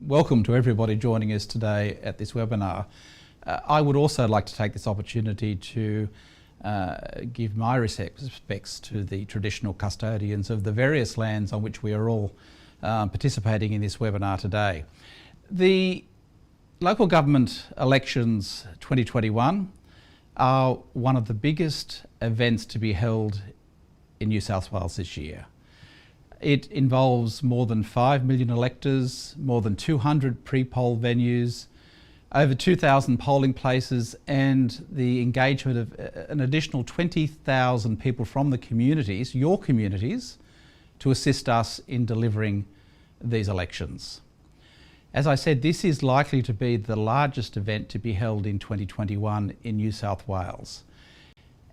welcome to everybody joining us today at this webinar. I would also like to take this opportunity to give my respects to the traditional custodians of the various lands on which we are all participating in this webinar today. The local government elections 2021 are one of the biggest events to be held in New South Wales this year. It involves more than 5 million electors, more than 200 pre-poll venues, over 2,000 polling places, and the engagement of an additional 20,000 people from the communities, your communities, to assist us in delivering these elections. As I said, this is likely to be the largest event to be held in 2021 in New South Wales.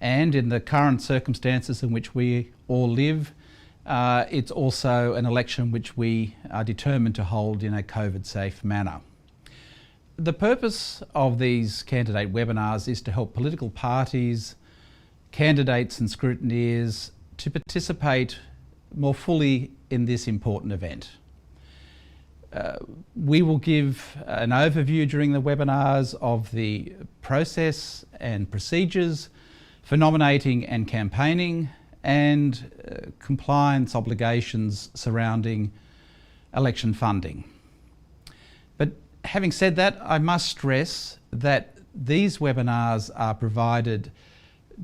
And in the current circumstances in which we all live, it's also an election which we are determined to hold in a COVID-safe manner. The purpose of these candidate webinars is to help political parties, candidates and scrutineers to participate more fully in this important event. We will give an overview during the webinars of the process and procedures for nominating and campaigning, and compliance obligations surrounding election funding. But having said that, I must stress that these webinars are provided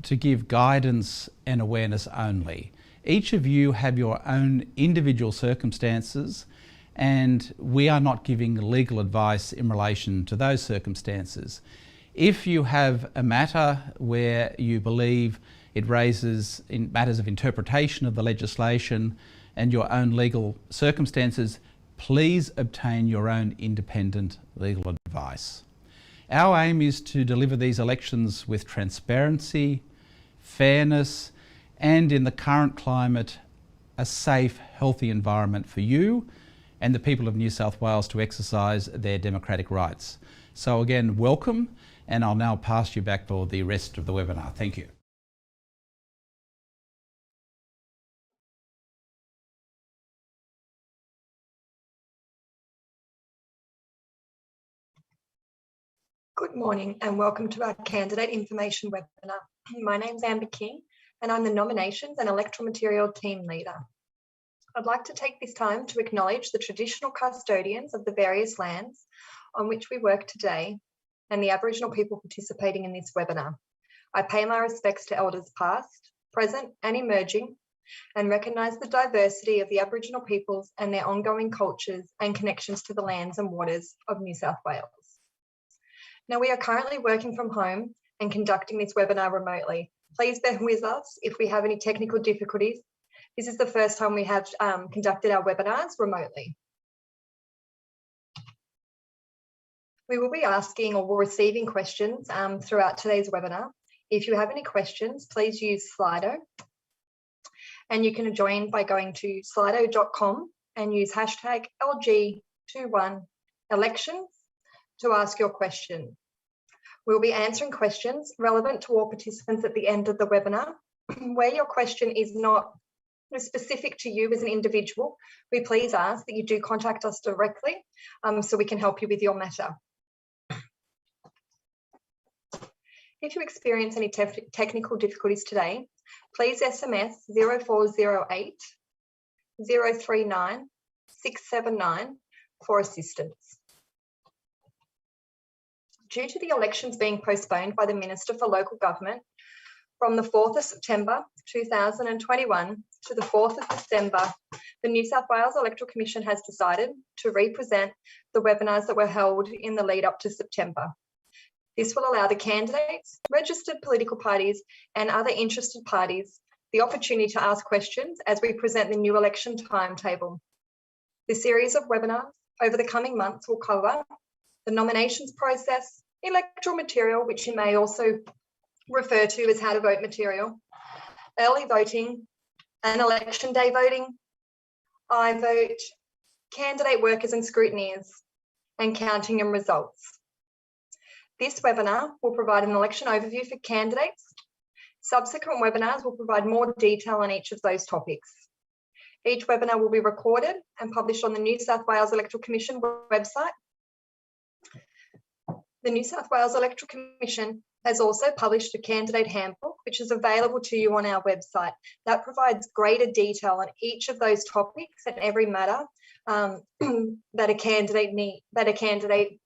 to give guidance and awareness only. Each of you have your own individual circumstances, and we are not giving legal advice in relation to those circumstances. If you have a matter where you believe it raises in matters of interpretation of the legislation and your own legal circumstances, please obtain your own independent legal advice. Our aim is to deliver these elections with transparency, fairness, and in the current climate, a safe, healthy environment for you and the people of New South Wales to exercise their democratic rights. So again, welcome, and I'll now pass you back for the rest of the webinar. Thank you. Good morning and welcome to our Candidate Information webinar. My name's Amber King and I'm the Nominations and Electoral Material Team Leader. I'd like to take this time to acknowledge the traditional custodians of the various lands on which we work today and the Aboriginal people participating in this webinar. I pay my respects to Elders past, present and emerging, and recognise the diversity of the Aboriginal peoples and their ongoing cultures and connections to the lands and waters of New South Wales. Now, we are currently working from home and conducting this webinar remotely. Please bear with us if we have any technical difficulties. This is the first time we have conducted our webinars remotely. We will be asking or receiving questions throughout today's webinar. If you have any questions, please use Slido. And you can join by going to slido.com and use hashtag LG21elections to ask your question. We'll be answering questions relevant to all participants at the end of the webinar. Where your question is not specific to you as an individual, we please ask that you do contact us directly so we can help you with your matter. If you experience any technical difficulties today, please SMS 0408 039 679 for assistance. Due to the elections being postponed by the Minister for Local Government from the 4th of September 2021 to the 4th of December, the New South Wales Electoral Commission has decided to represent the webinars that were held in the lead up to September. This will allow the candidates, registered political parties and other interested parties the opportunity to ask questions as we present the new election timetable. The series of webinars over the coming months will cover the nominations process, electoral material, which you may also refer to as how to vote material, early voting and election day voting, I vote, candidate workers and scrutineers, and counting and results. This webinar will provide an election overview for candidates. Subsequent webinars will provide more detail on each of those topics. Each webinar will be recorded and published on the New South Wales Electoral Commission website. The New South Wales Electoral Commission has also published a candidate handbook, which is available to you on our website. That provides greater detail on each of those topics and every matter that a candidate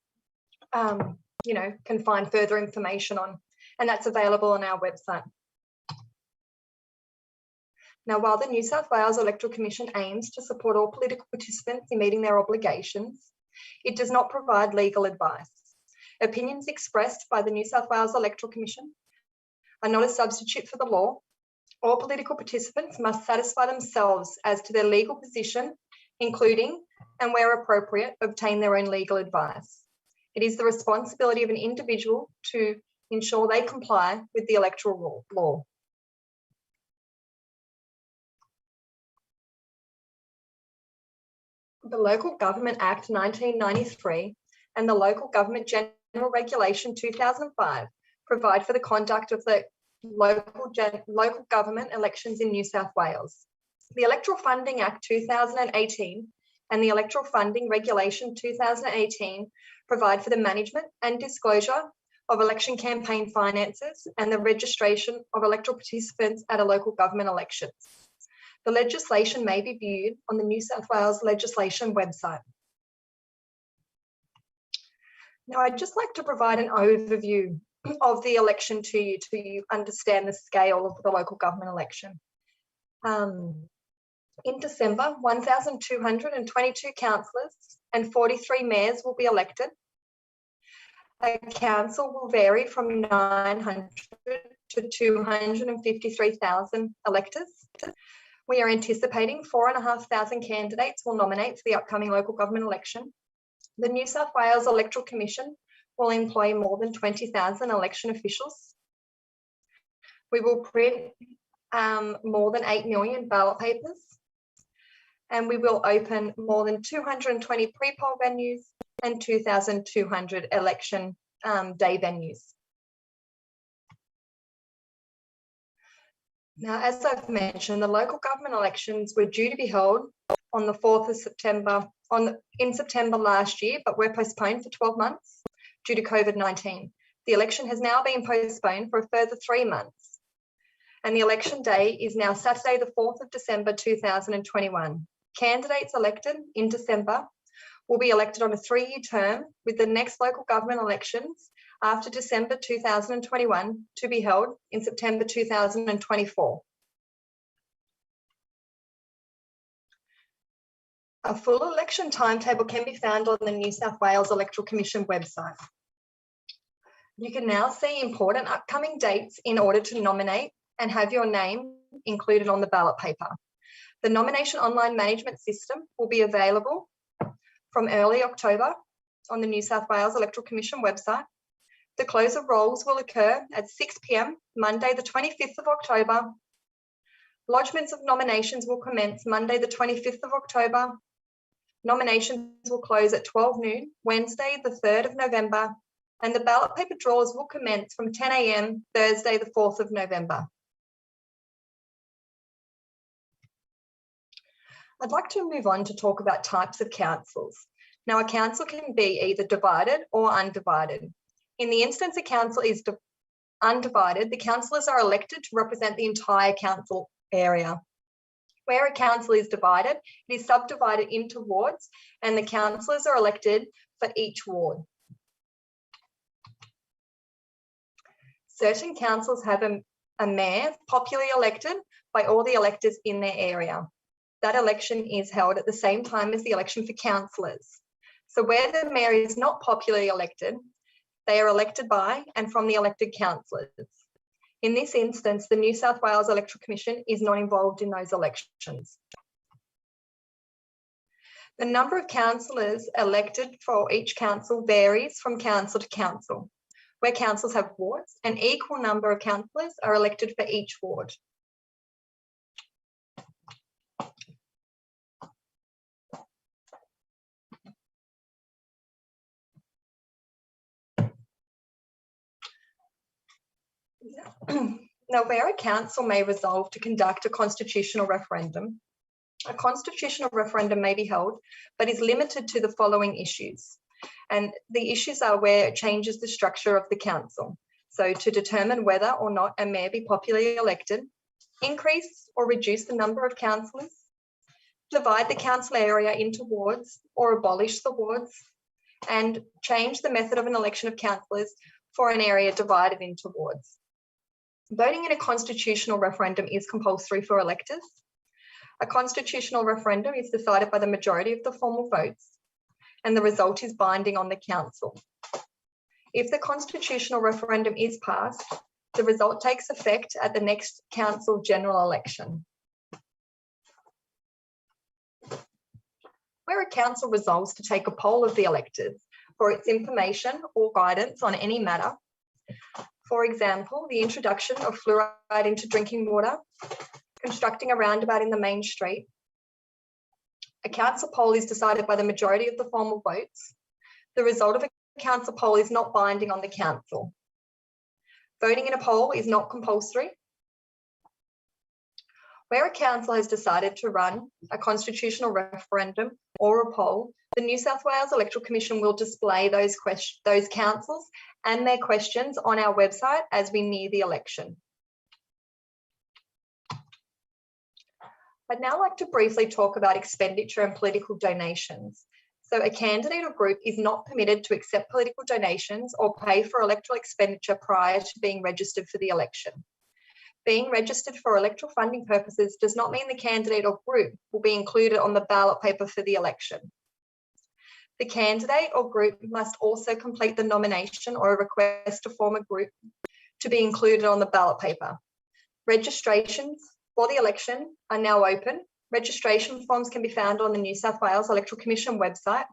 can find further information on, and that's available on our website. Now, while the New South Wales Electoral Commission aims to support all political participants in meeting their obligations, it does not provide legal advice. Opinions expressed by the New South Wales Electoral Commission are not a substitute for the law. All political participants must satisfy themselves as to their legal position, including, and where appropriate, obtain their own legal advice. It is the responsibility of an individual to ensure they comply with the electoral law. The Local Government Act 1993 and the Local Government General Regulation 2005 provide for the conduct of the local government elections in New South Wales. The Electoral Funding Act 2018 and the Electoral Funding Regulation 2018 provide for the management and disclosure of election campaign finances and the registration of electoral participants at a local government elections. The legislation may be viewed on the New South Wales legislation website. Now, I'd just like to provide an overview of the election to you understand the scale of the local government election. In December, 1,222 councillors and 43 mayors will be elected. A council will vary from 900 to 253,000 electors. We are anticipating 4,500 candidates will nominate for the upcoming local government election. The New South Wales Electoral Commission will employ more than 20,000 election officials. We will print more than 8 million ballot papers, and we will open more than 220 pre-poll venues and 2,200 election day venues. Now, as I've mentioned, the local government elections were due to be held on the 4th of September, in September last year, but were postponed for 12 months due to COVID-19. The election has now been postponed for a further 3 months, and the election day is now Saturday, the 4th of December 2021. Candidates elected in December will be elected on a 3-year term, with the next local government elections after December 2021 to be held in September 2024. A full election timetable can be found on the New South Wales Electoral Commission website. You can now see important upcoming dates in order to nominate and have your name included on the ballot paper. The nomination online management system will be available from early October on the New South Wales Electoral Commission website. The close of rolls will occur at 6 p.m, Monday the 25th of October. Lodgements of nominations will commence Monday the 25th of October. Nominations will close at 12 noon, Wednesday the 3rd of November, and the ballot paper draws will commence from 10 a.m, Thursday the 4th of November. I'd like to move on to talk about types of councils. Now, a council can be either divided or undivided. In the instance a council is undivided, the councillors are elected to represent the entire council area. Where a council is divided, it is subdivided into wards, and the councillors are elected for each ward. Certain councils have a mayor popularly elected by all the electors in their area. That election is held at the same time as the election for councillors. So where the mayor is not popularly elected, they are elected by and from the elected councillors. In this instance, the New South Wales Electoral Commission is not involved in those elections. The number of councillors elected for each council varies from council to council. Where councils have wards, an equal number of councillors are elected for each ward. Now, where a council may resolve to conduct a constitutional referendum A constitutional referendum may be held, but is limited to the following issues. And the issues are where it changes the structure of the council. So to determine whether or not a mayor be popularly elected, increase or reduce the number of councillors, divide the council area into wards or abolish the wards, and change the method of an election of councillors for an area divided into wards. Voting in a constitutional referendum is compulsory for electors. A constitutional referendum is decided by the majority of the formal votes, and the result is binding on the council. If the constitutional referendum is passed, the result takes effect at the next council general election. Where a council resolves to take a poll of the electors for its information or guidance on any matter, for example, the introduction of fluoride into drinking water, constructing a roundabout in the main street, a council poll is decided by the majority of the formal votes. The result of a council poll is not binding on the council. Voting in a poll is not compulsory. Where a council has decided to run a constitutional referendum or a poll, the New South Wales Electoral Commission will display those councils and their questions on our website as we near the election. I'd now like to briefly talk about expenditure and political donations. So a candidate or group is not permitted to accept political donations or pay for electoral expenditure prior to being registered for the election. Being registered for electoral funding purposes does not mean the candidate or group will be included on the ballot paper for the election. The candidate or group must also complete the nomination or a request to form a group to be included on the ballot paper. Registrations for the election are now open. Registration forms can be found on the New South Wales Electoral Commission website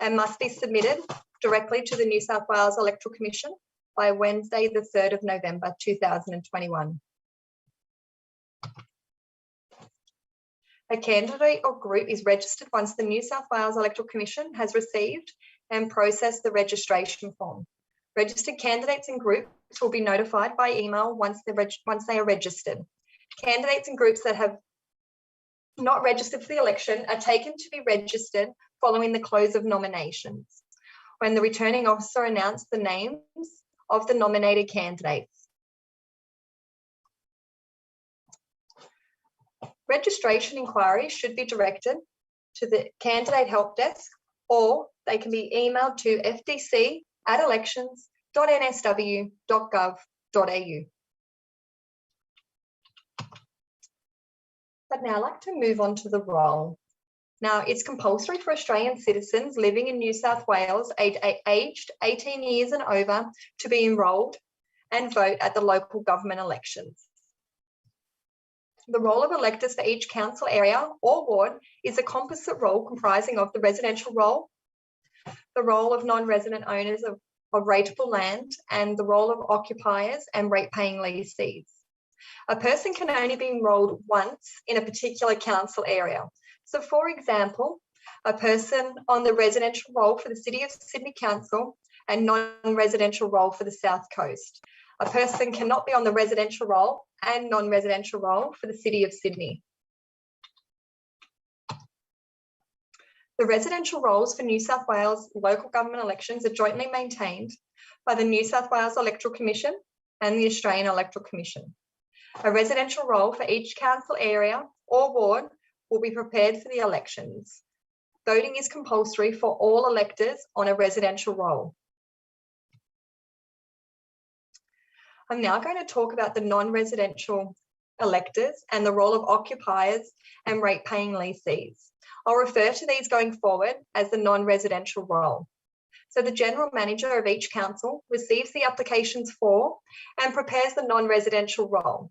and must be submitted directly to the New South Wales Electoral Commission by Wednesday, the 3rd of November, 2021. A candidate or group is registered once the New South Wales Electoral Commission has received and processed the registration form. Registered candidates and groups will be notified by email once they are registered. Candidates and groups that have not registered for the election are taken to be registered following the close of nominations, when the returning officer announced the names of the nominated candidates. Registration inquiries should be directed to the candidate help desk, or they can be emailed to fdc@elections.nsw.gov.au. I'd now like to move on to the roll. Now, it's compulsory for Australian citizens living in New South Wales aged 18 years and over to be enrolled and vote at the local government elections. The roll of electors for each council area or ward is a composite roll comprising of the residential roll, the roll of non-resident owners of rateable land, and the roll of occupiers and rate-paying lessees. A person can only be enrolled once in a particular council area. So, for example, a person on the residential roll for the City of Sydney Council and non-residential roll for the South Coast. A person cannot be on the residential roll and non-residential roll for the City of Sydney. The residential rolls for New South Wales local government elections are jointly maintained by the New South Wales Electoral Commission and the Australian Electoral Commission. A residential roll for each council area or ward will be prepared for the elections. Voting is compulsory for all electors on a residential roll. I'm now going to talk about the non-residential electors and the role of occupiers and rate-paying lessees. I'll refer to these going forward as the non-residential role. So the general manager of each council receives the applications for and prepares the non-residential role.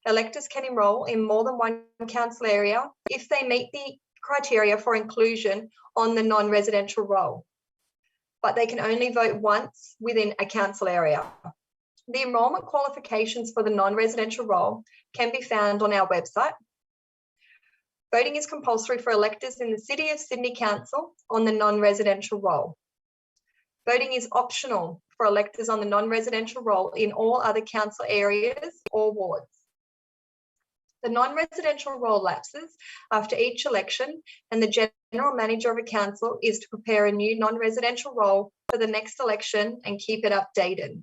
Electors can enrol in more than one council area if they meet the criteria for inclusion on the non-residential role, but they can only vote once within a council area. The enrolment qualifications for the non-residential role can be found on our website. Voting is compulsory for electors in the City of Sydney Council on the non-residential role. Voting is optional for electors on the non-residential role in all other council areas or wards. The non-residential role lapses after each election, and the general manager of a council is to prepare a new non-residential role for the next election and keep it updated.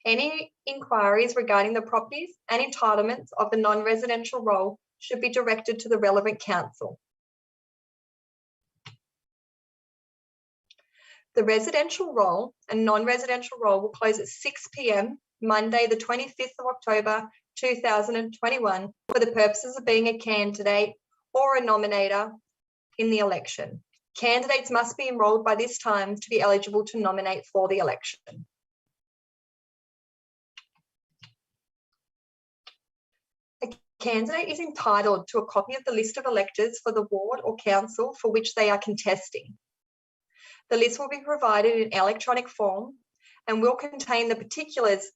Any inquiries regarding the properties and entitlements of the non-residential role should be directed to the relevant council. The residential role and non-residential role will close at 6 p.m. Monday, the 25th of October, 2021, for the purposes of being a candidate or a nominator in the election. Candidates must be enrolled by this time to be eligible to nominate for the election. A candidate is entitled to a copy of the list of electors for the ward or council for which they are contesting. The list will be provided in electronic form and will contain the particulars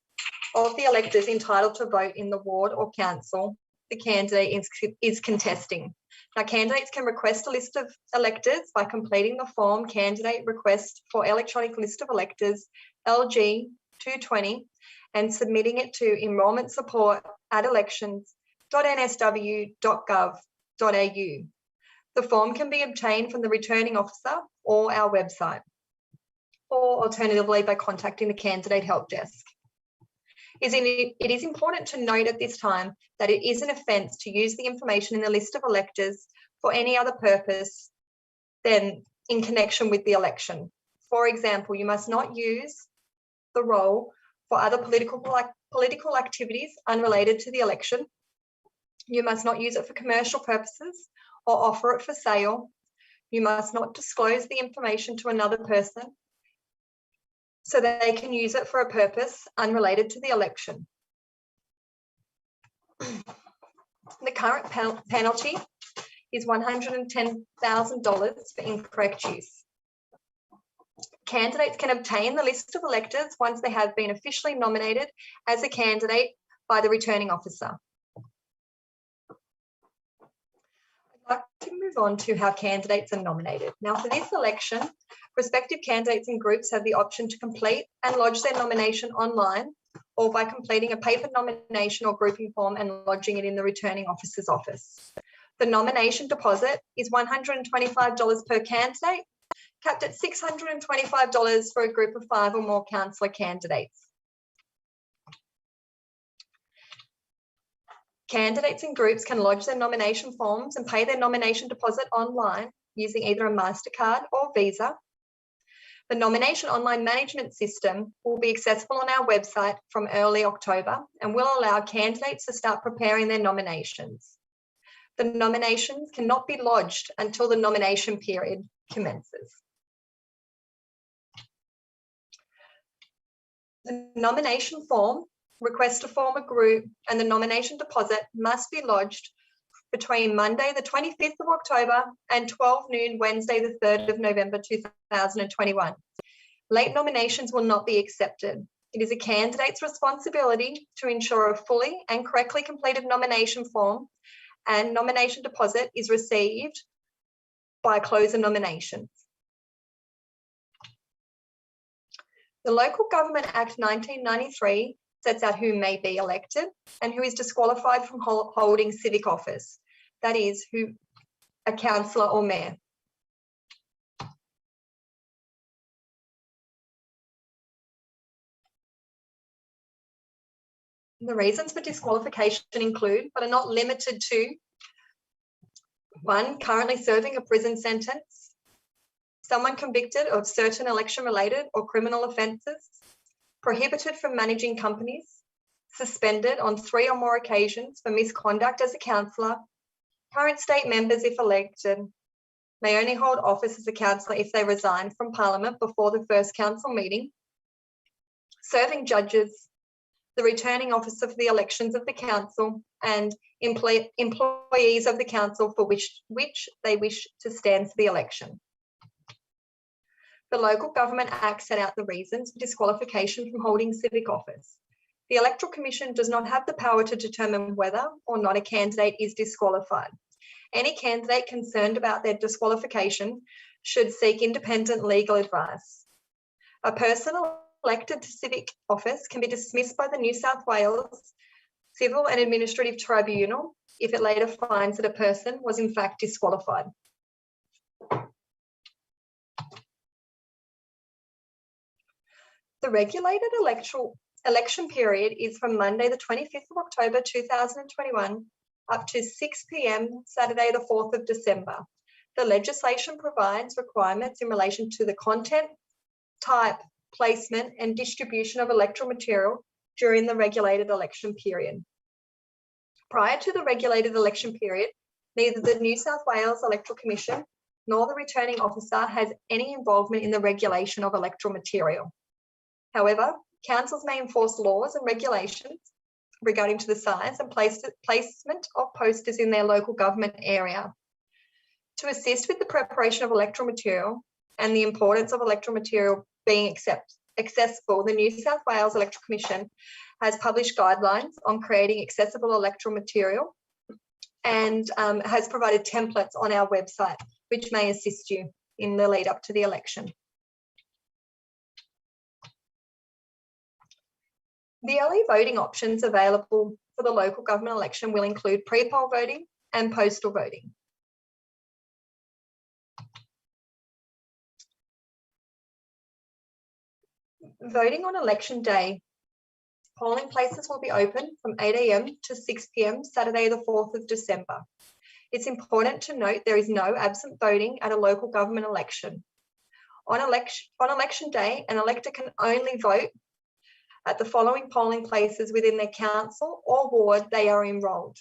of the electors entitled to vote in the ward or council the candidate is contesting. Now, candidates can request a list of electors by completing the form Candidate Request for Electronic List of Electors, LG 220, and submitting it to enrolmentsupport@elections.nsw.gov.au. The form can be obtained from the returning officer or our website, or alternatively by contacting the candidate help desk. It is important to note at this time that it is an offence to use the information in the list of electors for any other purpose than in connection with the election. For example, you must not use the roll for other political activities unrelated to the election. You must not use it for commercial purposes or offer it for sale. You must not disclose the information to another person so that they can use it for a purpose unrelated to the election. The current penalty is $110,000 for incorrect use. Candidates can obtain the list of electors once they have been officially nominated as a candidate by the returning officer. I'd like to move on to how candidates are nominated. Now, for this election, prospective candidates and groups have the option to complete and lodge their nomination online or by completing a paper nomination or grouping form and lodging it in the returning officer's office. The nomination deposit is $125 per candidate, capped at $625 for a group of 5 or more councillor candidates. Candidates and groups can lodge their nomination forms and pay their nomination deposit online using either a MasterCard or Visa. The nomination online management system will be accessible on our website from early October and will allow candidates to start preparing their nominations. The nominations cannot be lodged until the nomination period commences. The nomination form, request to form a group, and the nomination deposit must be lodged between Monday, the 25th of October and 12 noon, Wednesday, the 3rd of November, 2021. Late nominations will not be accepted. It is a candidate's responsibility to ensure a fully and correctly completed nomination form and nomination deposit is received by close of nominations. The Local Government Act 1993 sets out who may be elected and who is disqualified from holding civic office, that is, who a councillor or mayor. The reasons for disqualification include, but are not limited to, 1, currently serving a prison sentence, someone convicted of certain election-related or criminal offences, prohibited from managing companies, suspended on 3 or more occasions for misconduct as a councillor, current state members if elected, may only hold office as a councillor if they resign from Parliament before the first council meeting, serving judges, the returning officer for the elections of the council, and employees of the council for which they wish to stand for the election. The Local Government Act set out the reasons for disqualification from holding civic office. The Electoral Commission does not have the power to determine whether or not a candidate is disqualified. Any candidate concerned about their disqualification should seek independent legal advice. A person elected to civic office can be dismissed by the New South Wales Civil and Administrative Tribunal if it later finds that a person was in fact disqualified. The regulated election period is from Monday the 25th of October 2021 up to 6 p.m. Saturday the 4th of December. The legislation provides requirements in relation to the content, type, placement and distribution of electoral material during the regulated election period. Prior to the regulated election period, neither the New South Wales Electoral Commission nor the returning officer has any involvement in the regulation of electoral material. However, councils may enforce laws and regulations regarding to the size and placement of posters in their local government area. To assist with the preparation of electoral material and the importance of electoral material being accessible, the New South Wales Electoral Commission has published guidelines on creating accessible electoral material and has provided templates on our website, which may assist you in the lead up to the election. The early voting options available for the local government election will include pre-poll voting and postal voting. Voting on election day. Polling places will be open from 8 a.m. to 6 p.m. Saturday the 4th of December. It's important to note there is no absent voting at a local government election. On election day, an elector can only vote at the following polling places within their council or ward they are enrolled.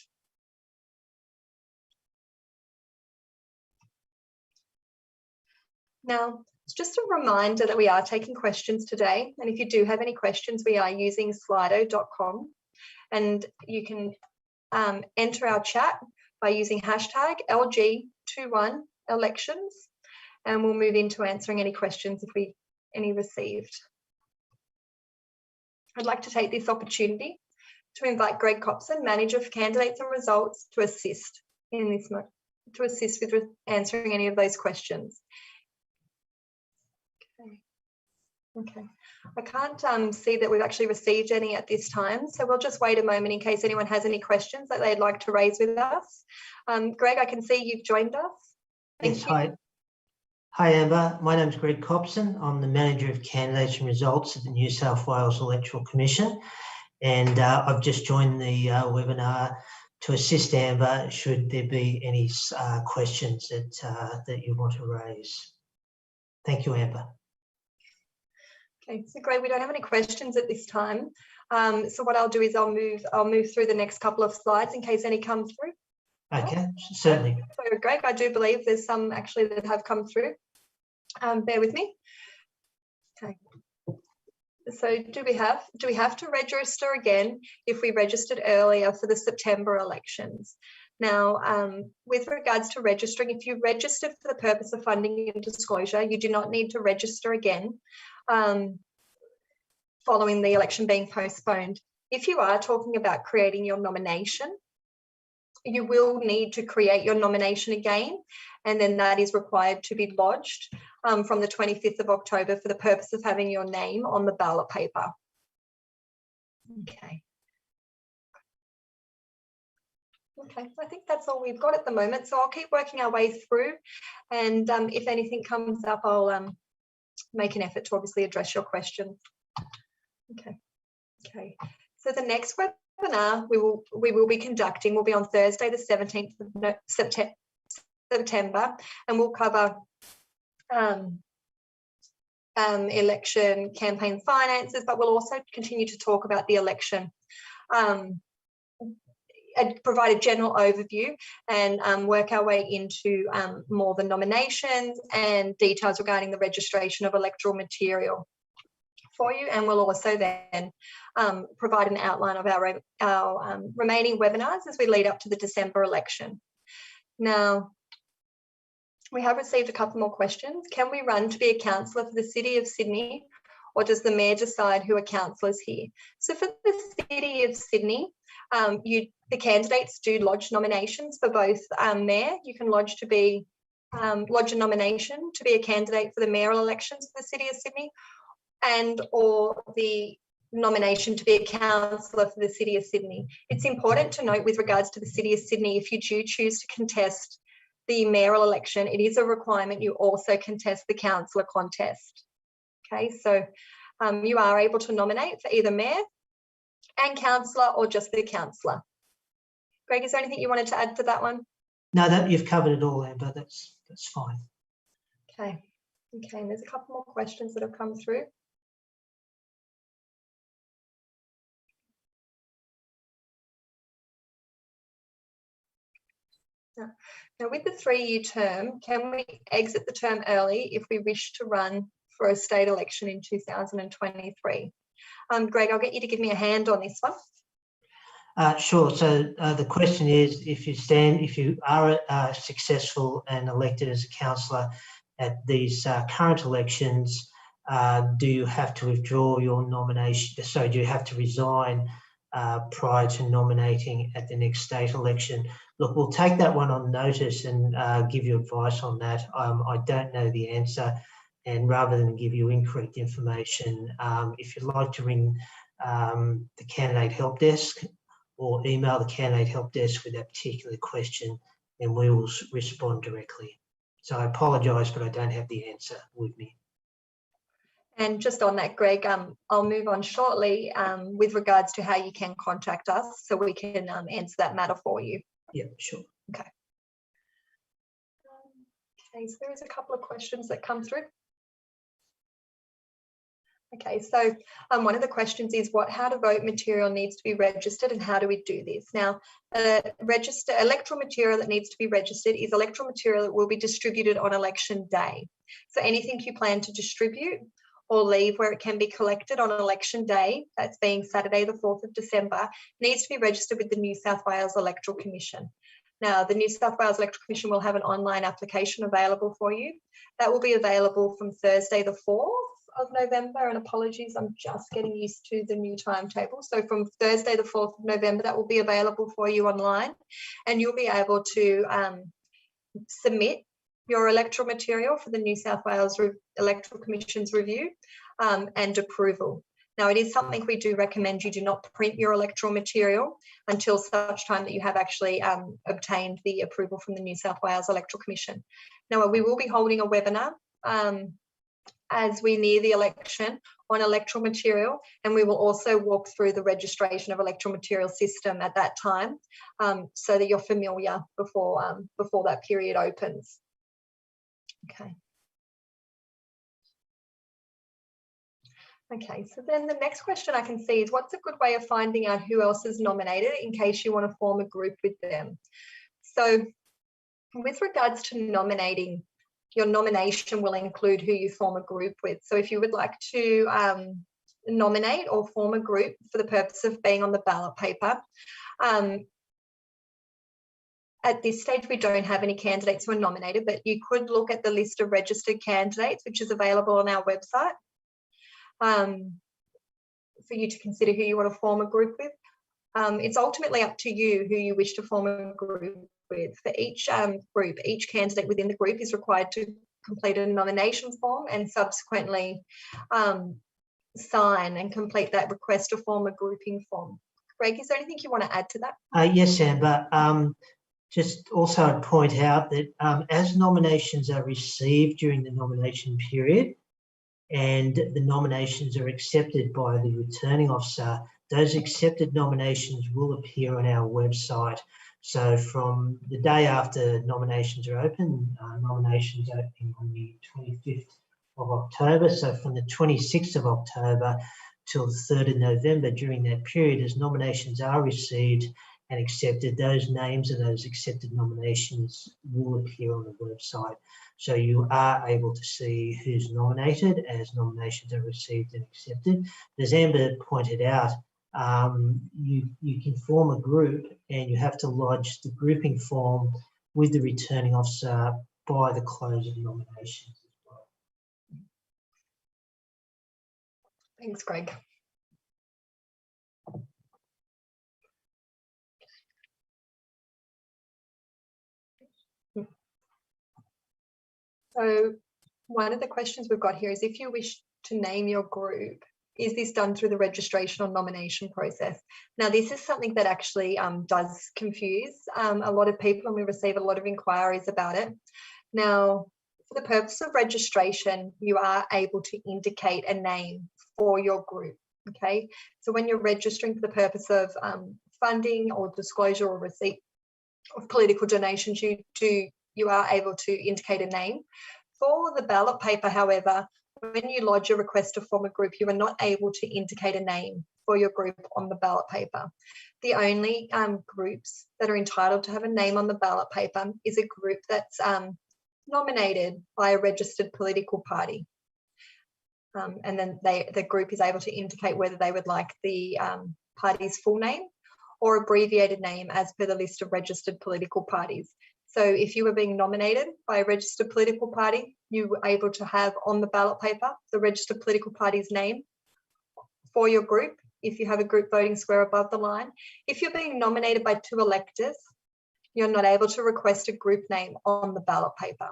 Now, it's just a reminder that we are taking questions today. And if you do have any questions, we are using slido.com and you can enter our chat by using hashtag LG21elections and we'll move into answering any questions if any received. I'd like to take this opportunity to invite Greg Cobson, Manager for Candidates and Results, to assist in this, with answering any of those questions. Okay. I can't see that we've actually received any at this time, so we'll just wait a moment in case anyone has any questions that they'd like to raise with us. Greg, I can see you've joined us. Yes, hi. Hi, Amber. My name's Greg Cobson. I'm the Manager of Candidates and Results at the New South Wales Electoral Commission, and I've just joined the webinar to assist Amber should there be any questions that you want to raise. Thank you, Amber. Okay, so Greg, we don't have any questions at this time. So what I'll do is I'll move through the next couple of slides in case any come through. Okay, certainly. So Greg, I do believe there's some actually that have come through. Bear with me. Okay. So do we have to register again if we registered earlier for the September elections? Now, with regards to registering, if you registered for the purpose of funding and disclosure, you do not need to register again following the election being postponed. If you are talking about creating your nomination, you will need to create your nomination again, and then that is required to be lodged from the 25th of October for the purpose of having your name on the ballot paper. Okay. Okay, I think that's all we've got at the moment, so I'll keep working our way through, and if anything comes up, I'll make an effort to obviously address your questions. Okay. Okay. So the next webinar we will be conducting will be on Thursday, the 17th of September, and we'll cover election campaign finances, but we'll also continue to talk about the election, and provide a general overview and work our way into more the nominations and details regarding the registration of electoral material for you. And we'll also then provide an outline of our remaining webinars as we lead up to the December election. Now, we have received a couple more questions. Can we run to be a councillor for the City of Sydney, or does the Mayor decide who are councillors here? So for the City of Sydney, the candidates do lodge nominations for both Mayor. You can lodge a nomination to be a candidate for the mayoral elections for the City of Sydney, and or the nomination to be a councillor for the City of Sydney. It's important to note with regards to the City of Sydney, if you do choose to contest the mayoral election, it is a requirement you also contest the councillor contest. Okay, so you are able to nominate for either mayor and councillor or just the councillor. Greg, is there anything you wanted to add to that one? No, that you've covered it all, Amber. That's fine. Okay, and there's a couple more questions that have come through. Now, with the 3-year term, can we exit the term early if we wish to run for a state election in 2023? Greg, I'll get you to give me a hand on this one. Sure. So the question is, if you are successful and elected as a councillor at these current elections, do you have to withdraw your nomination? So do you have to resign prior to nominating at the next state election? Look, we'll take that one on notice and give you advice on that. I don't know the answer, and rather than give you incorrect information, if you'd like to ring the candidate help desk or email the candidate help desk with that particular question, and we will respond directly. So I apologise, but I don't have the answer with me. And just on that, Greg, I'll move on shortly with regards to how you can contact us so we can answer that matter for you. Yeah, sure. Okay. Okay, so there is a couple of questions that come through. Okay, so one of the questions is how to vote material needs to be registered and how do we do this? Now, electoral material that needs to be registered is electoral material that will be distributed on election day. So anything you plan to distribute or leave where it can be collected on election day, that's being Saturday the 4th of December, needs to be registered with the New South Wales Electoral Commission. Now, the New South Wales Electoral Commission will have an online application available for you. That will be available from Thursday the 4th of November, and apologies, I'm just getting used to the new timetable. So from Thursday the 4th of November, that will be available for you online, and you'll be able to submit your electoral material for the New South Wales Electoral Commission's review and approval. Now, it is something we do recommend you do not print your electoral material until such time that you have actually obtained the approval from the New South Wales Electoral Commission. Now, we will be holding a webinar as we near the election on electoral material, and we will also walk through the registration of electoral material system at that time so that you're familiar before that period opens. Okay. Okay, so then the next question I can see is, what's a good way of finding out who else is nominated in case you want to form a group with them? So with regards to nominating, your nomination will include who you form a group with. So if you would like to nominate or form a group for the purpose of being on the ballot paper, at this stage, we don't have any candidates who are nominated, but you could look at the list of registered candidates, which is available on our website, for you to consider who you want to form a group with. It's ultimately up to you who you wish to form a group with. For each group, each candidate within the group is required to complete a nomination form and subsequently sign and complete that request to form a grouping form. Greg, is there anything you want to add to that? Yes, Amber. Just also I'd point out that as nominations are received during the nomination period and the nominations are accepted by the returning officer, those accepted nominations will appear on our website. So from the day after nominations are open, nominations opening on the 25th of October, so from the 26th of October till the 3rd of November, during that period, as nominations are received and accepted, those names of those accepted nominations will appear on the website. So you are able to see who's nominated as nominations are received and accepted. As Amber pointed out, you can form a group and you have to lodge the grouping form with the returning officer by the close of nominations as well. Thanks, Greg. So one of the questions we've got here is, if you wish to name your group, is this done through the registration or nomination process? Now, this is something that actually does confuse a lot of people, and we receive a lot of inquiries about it. Now, for the purpose of registration, you are able to indicate a name for your group, okay? So when you're registering for the purpose of funding or disclosure or receipt of political donations, you are able to indicate a name. For the ballot paper, however, when you lodge a request to form a group, you are not able to indicate a name for your group on the ballot paper. The only groups that are entitled to have a name on the ballot paper is a group that's nominated by a registered political party. And then the group is able to indicate whether they would like the party's full name or abbreviated name as per the list of registered political parties. So if you were being nominated by a registered political party, you were able to have on the ballot paper the registered political party's name for your group, if you have a group voting square above the line. If you're being nominated by 2 electors, you're not able to request a group name on the ballot paper.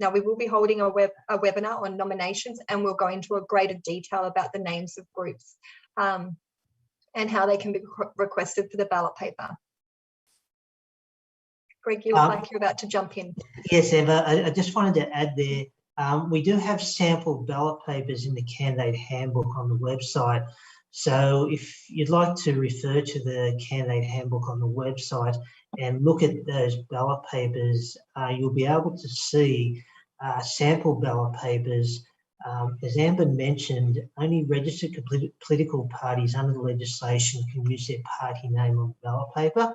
Now, we will be holding a webinar on nominations, and we'll go into a greater detail about the names of groups and how they can be requested for the ballot paper. Greg, you look like you're about to jump in. Yes, Emma, I just wanted to add there, we do have sample ballot papers in the candidate handbook on the website. So if you'd like to refer to the candidate handbook on the website and look at those ballot papers, you'll be able to see sample ballot papers. As Amber mentioned, only registered political parties under the legislation can use their party name on the ballot paper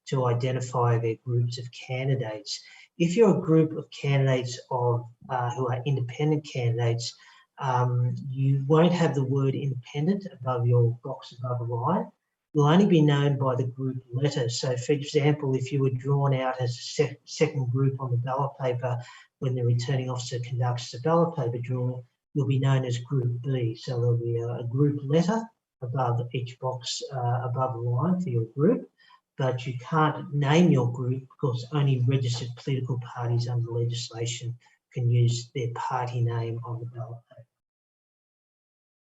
to identify their groups of candidates. If you're a group of candidates who are independent candidates, you won't have the word independent above your box above the line. You'll only be known by the group letter. So, for example, if you were drawn out as a second group on the ballot paper when the returning officer conducts the ballot paper draw, you'll be known as Group B. So there'll be a group letter above each box above the line for your group, but you can't name your group because only registered political parties under legislation can use their party name on the ballot paper.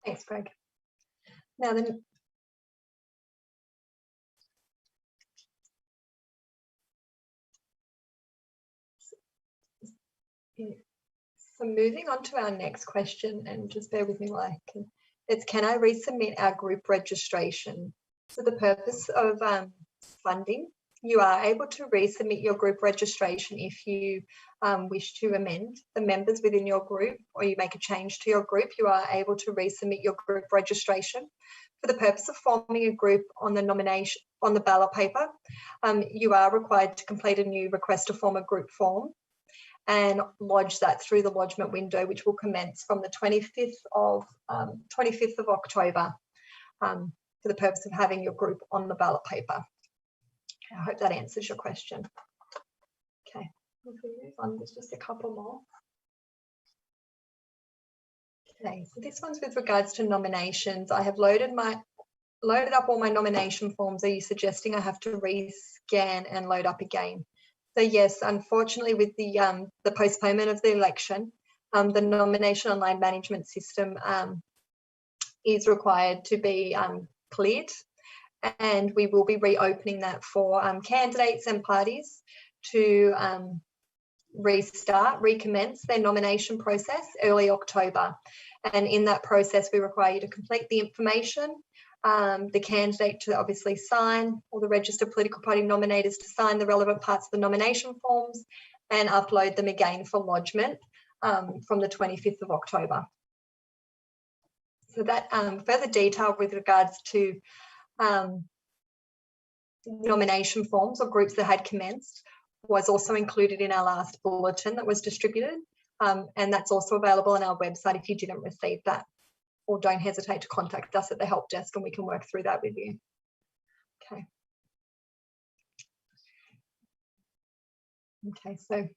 Thanks, Greg. Now then, so moving on to our next question, and just bear with me while I can, it's can I resubmit our group registration? For the purpose of funding, you are able to resubmit your group registration if you wish to amend the members within your group, or you make a change to your group. You are able to resubmit your group registration. For the purpose of forming a group on the nomination on the ballot paper, you are required to complete a new request to form a group form and lodge that through the lodgement window, which will commence from the 25th of October for the purpose of having your group on the ballot paper. I hope that answers your question. Okay, if we move on, there's just a couple more. Okay, so this one's with regards to nominations. I have loaded up all my nomination forms. Are you suggesting I have to rescan and load up again? So yes, unfortunately, with the postponement of the election, the nomination online management system is required to be cleared, and we will be reopening that for candidates and parties to recommence their nomination process early October. And in that process, we require you to complete the information, the candidate to obviously sign, or the registered political party nominators to sign the relevant parts of the nomination forms and upload them again for lodgement from the 25th of October. So that further detail with regards to nomination forms or groups that had commenced was also included in our last bulletin that was distributed, and that's also available on our website if you didn't receive that, or don't hesitate to contact us at the help desk and we can work through that with you. Okay. Okay, so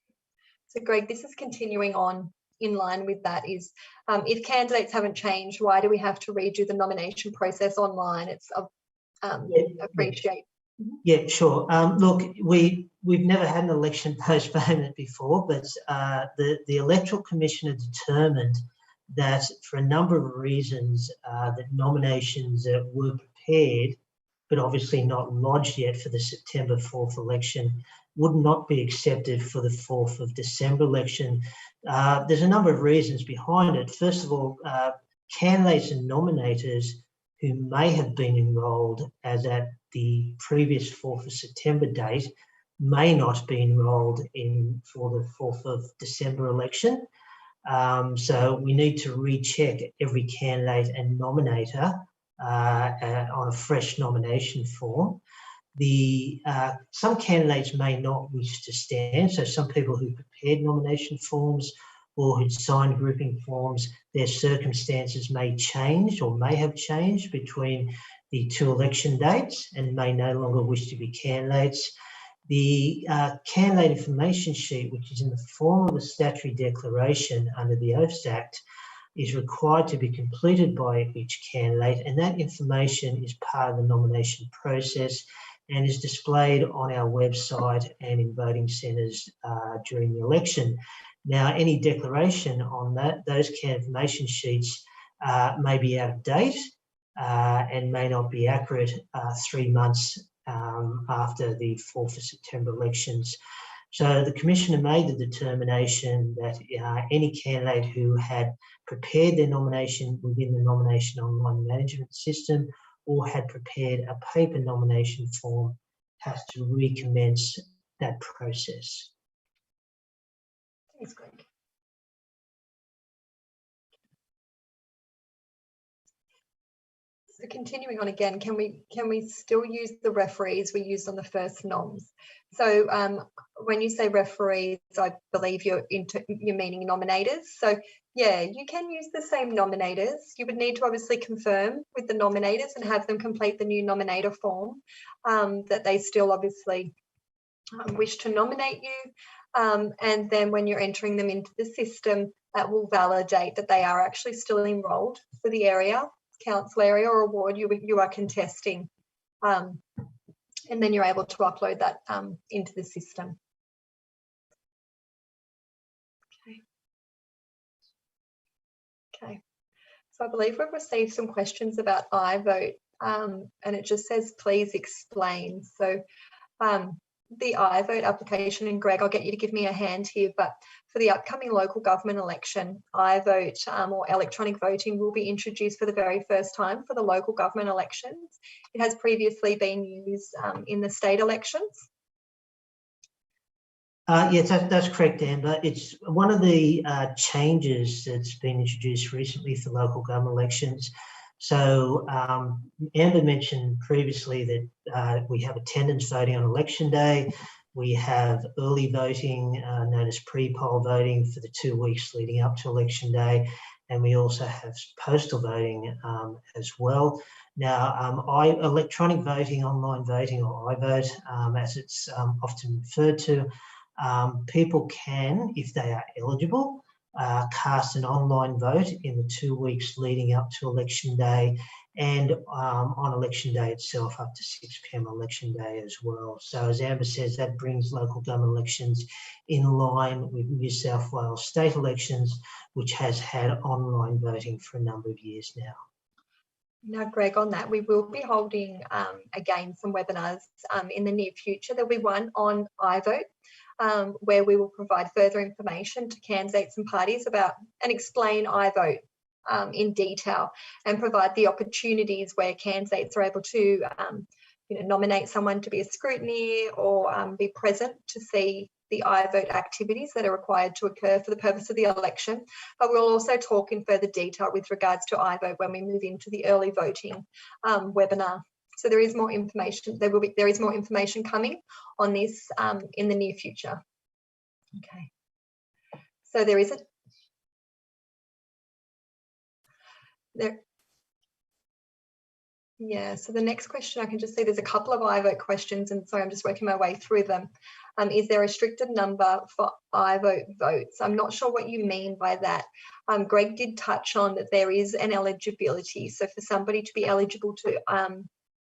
Greg, this is continuing on in line with that is, if candidates haven't changed, why do we have to redo the nomination process online? It's appreciate. Yeah, sure. Look, we've never had an election postponement before, but the Electoral Commission had determined that for a number of reasons that nominations that were prepared but obviously not lodged yet for the September 4th election would not be accepted for the 4th of December election. There's a number of reasons behind it. First of all, candidates and nominators who may have been enrolled as at the previous 4th of September date may not be enrolled in for the 4th of December election. So we need to recheck every candidate and nominator on a fresh nomination form. Some candidates may not wish to stand, so some people who prepared nomination forms or who'd signed grouping forms, their circumstances may change or may have changed between the two election dates and may no longer wish to be candidates. The candidate information sheet, which is in the form of a statutory declaration under the Oaths Act, is required to be completed by each candidate, and that information is part of the nomination process and is displayed on our website and in voting centres during the election. Now, any declaration on those candidate information sheets may be out of date and may not be accurate 3 months after the 4th of September elections. So the Commissioner made the determination that any candidate who had prepared their nomination within the nomination online management system or had prepared a paper nomination form has to recommence that process. Thanks, Greg. So continuing on again, can we still use the referees we used on the first noms? So when you say referees, I believe you're meaning nominators. So yeah, you can use the same nominators. You would need to obviously confirm with the nominators and have them complete the new nominator form that they still obviously wish to nominate you. And then when you're entering them into the system, that will validate that they are actually still enrolled for the area, council area or ward you are contesting. And then you're able to upload that into the system. Okay. So I believe we've received some questions about iVote, and it just says, please explain. So the iVote application, and Greg, I'll get you to give me a hand here, but for the upcoming local government election, iVote or electronic voting will be introduced for the very first time for the local government elections. It has previously been used in the state elections. Yes, that's correct, Amber. It's one of the changes that's been introduced recently for local government elections. So Amber mentioned previously that we have attendance voting on election day. We have early voting, known as pre-poll voting, for the 2 weeks leading up to election day. And we also have postal voting as well. Now, electronic voting, online voting, or iVote, as it's often referred to, people can, if they are eligible, cast an online vote in the 2 weeks leading up to election day and on election day itself up to 6 p.m. election day as well. So as Amber says, that brings local government elections in line with New South Wales state elections, which has had online voting for a number of years now. Now, Greg, on that, we will be holding, again, some webinars in the near future. There'll be one on iVote, where we will provide further information to candidates and parties about and explain iVote in detail and provide the opportunities where candidates are able to nominate someone to be a scrutiny or be present to see the iVote activities that are required to occur for the purpose of the election. But we'll also talk in further detail with regards to iVote when we move into the early voting webinar. So there is more information. There is more information coming on this in the near future. Okay. So there is Yeah, so the next question, I can just see there's a couple of iVote questions, and sorry, I'm just working my way through them. Is there a restricted number for iVote votes? I'm not sure what you mean by that. Greg did touch on that there is an eligibility. So for somebody to be eligible to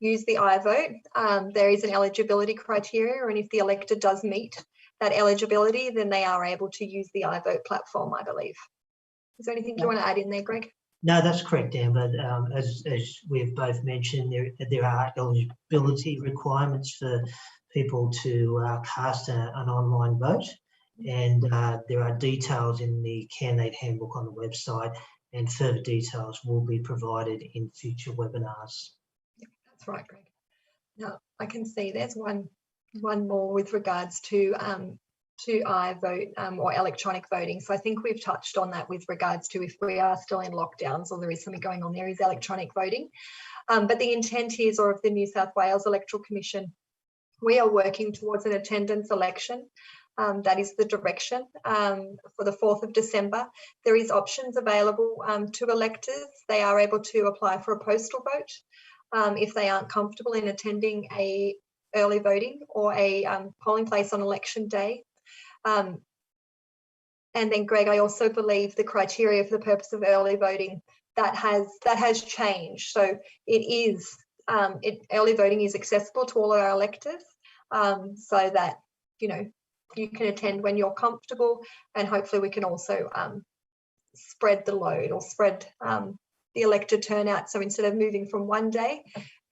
use the iVote, there is an eligibility criteria, and if the elector does meet that eligibility, then they are able to use the iVote platform, I believe. Is there anything you want to add in there, Greg? No, that's correct, Amber. As we've both mentioned, there are eligibility requirements for people to cast an online vote, and there are details in the candidate handbook on the website, and further details will be provided in future webinars. That's right, Greg. Now I can see there's one more with regards to iVote or electronic voting. So I think we've touched on that with regards to if we are still in lockdowns or there is something going on, there is electronic voting. But the intent is, or of the New South Wales Electoral Commission, we are working towards an attendance election. That is the direction for the 4th of December. There is options available to electors. They are able to apply for a postal vote if they aren't comfortable in attending a early voting or a polling place on election day. And then, Greg, I also believe the criteria for the purpose of early voting that has changed. So it is early voting is accessible to all of our electors, so that you can attend when you're comfortable, and hopefully we can also spread the load or spread the elector turnout. So instead of moving from one day,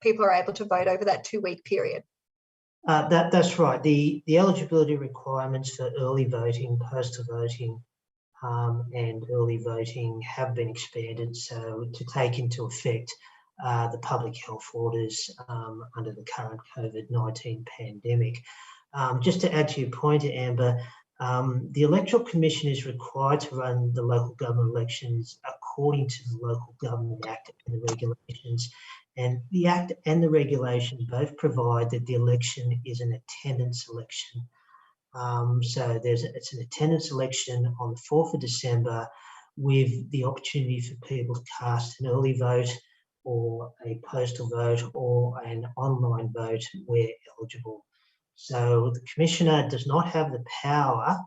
people are able to vote over that 2-week period. That's right. The eligibility requirements for early voting, postal voting, and early voting have been expanded, so to take into effect the public health orders under the current COVID-19 pandemic. Just to add to your point, Amber, the Electoral Commission is required to run the local government elections according to the Local Government Act and the regulations. And the Act and the regulation both provide that the election is an attendance election. So it's an attendance election on the 4th of December with the opportunity for people to cast an early vote or a postal vote or an online vote where eligible. So the Commissioner does not have the power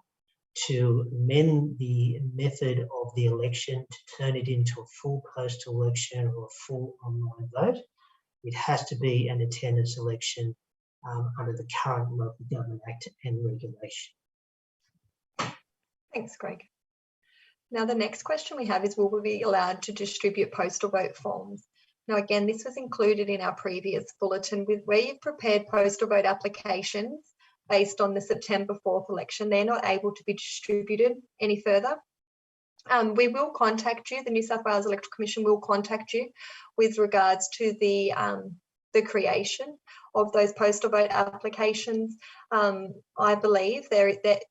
to amend the method of the election to turn it into a full postal election or a full online vote. It has to be an attendance election under the current Local Government Act and regulation. Thanks, Greg. Now the next question we have is, will we be allowed to distribute postal vote forms? Now again, this was included in our previous bulletin with where you've prepared postal vote applications based on the September 4th election. They're not able to be distributed any further. We will contact you, the New South Wales Electoral Commission will contact you with regards to the creation of those postal vote applications. I believe that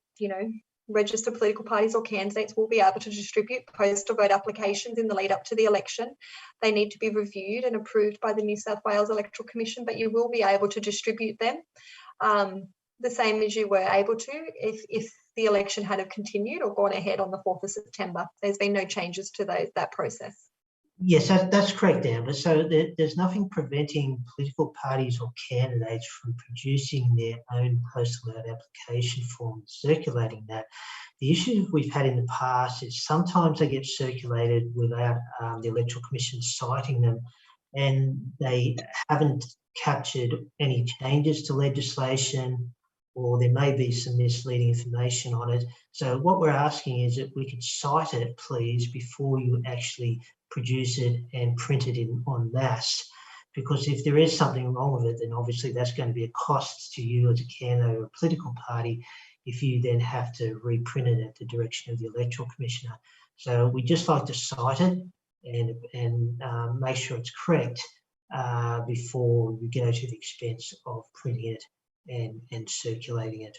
registered political parties or candidates will be able to distribute postal vote applications in the lead up to the election. They need to be reviewed and approved by the New South Wales Electoral Commission, but you will be able to distribute them the same as you were able to if the election had continued or gone ahead on the 4th of September. There's been no changes to that process. Yes, that's correct, Amber. So there's nothing preventing political parties or candidates from producing their own postal vote application form, circulating that. The issue we've had in the past is sometimes they get circulated without the Electoral Commission citing them, and they haven't captured any changes to legislation, or there may be some misleading information on it. So what we're asking is that we could cite it, please, before you actually produce it and print it en masse. Because if there is something wrong with it, then obviously that's going to be a cost to you as a candidate or a political party if you then have to reprint it at the direction of the Electoral Commissioner. So we just like to cite it and make sure it's correct before you go to the expense of printing it and circulating it.